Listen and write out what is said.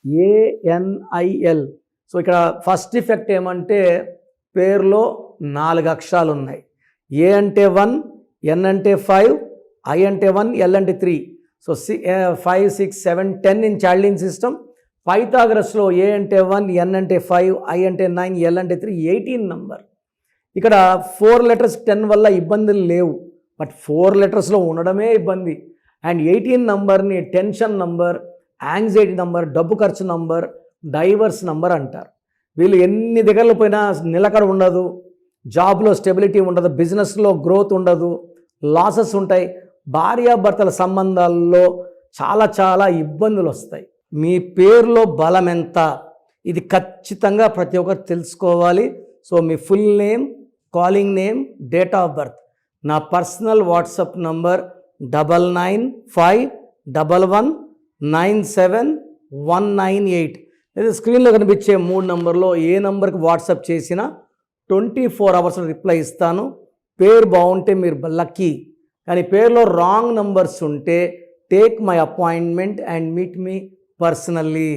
ANIL. So ఇక్కడ first effect ఏమంటే పేరులో 4 అక్షరాలు ఉన్నాయి. A అంటే 1, N అంటే 5, I అంటే 1, L అంటే 3. So 5, 6, 7, 10 in child system. పైథాగరస్లో A అంటే 1, N అంటే 5, I అంటే 9, L అంటే 3, 18 నంబర్. ఇక్కడ 4 లెటర్స్ 10 వల్ల ఇబ్బందులు లేవు, బట్ 4 లెటర్స్లో ఉండడమే ఇబ్బంది. అండ్ 18 నంబర్ని టెన్షన్ నంబర్, యాంగ్జైటీ నంబర్, డబ్బు ఖర్చు నంబర్, డైవర్స్ నంబర్ అంటారు. వీళ్ళు ఎన్ని దగ్గరలో పోయినా నిలకడ ఉండదు, జాబ్లో స్టెబిలిటీ ఉండదు, బిజినెస్లో గ్రోత్ ఉండదు, లాసెస్ ఉంటాయి, భార్యాభర్తల సంబంధాల్లో చాలా చాలా ఇబ్బందులు వస్తాయి. మీ పేరులో బలం ఎంత, ఇది ఖచ్చితంగా ప్రతి ఒక్కరు తెలుసుకోవాలి. So me full name, calling name, date of birth, నా పర్సనల్ వాట్సాప్ నంబర్ 9951119719 లేదా స్క్రీన్లో కనిపించే 3 నంబర్లో ఏ నంబర్కి వాట్సాప్ చేసినా 24 అవర్స్ రిప్లై ఇస్తాను. పేరు బాగుంటే మీరు లక్కీ, కానీ పేరులో రాంగ్ నంబర్స్ ఉంటే take my appointment and meet me personally.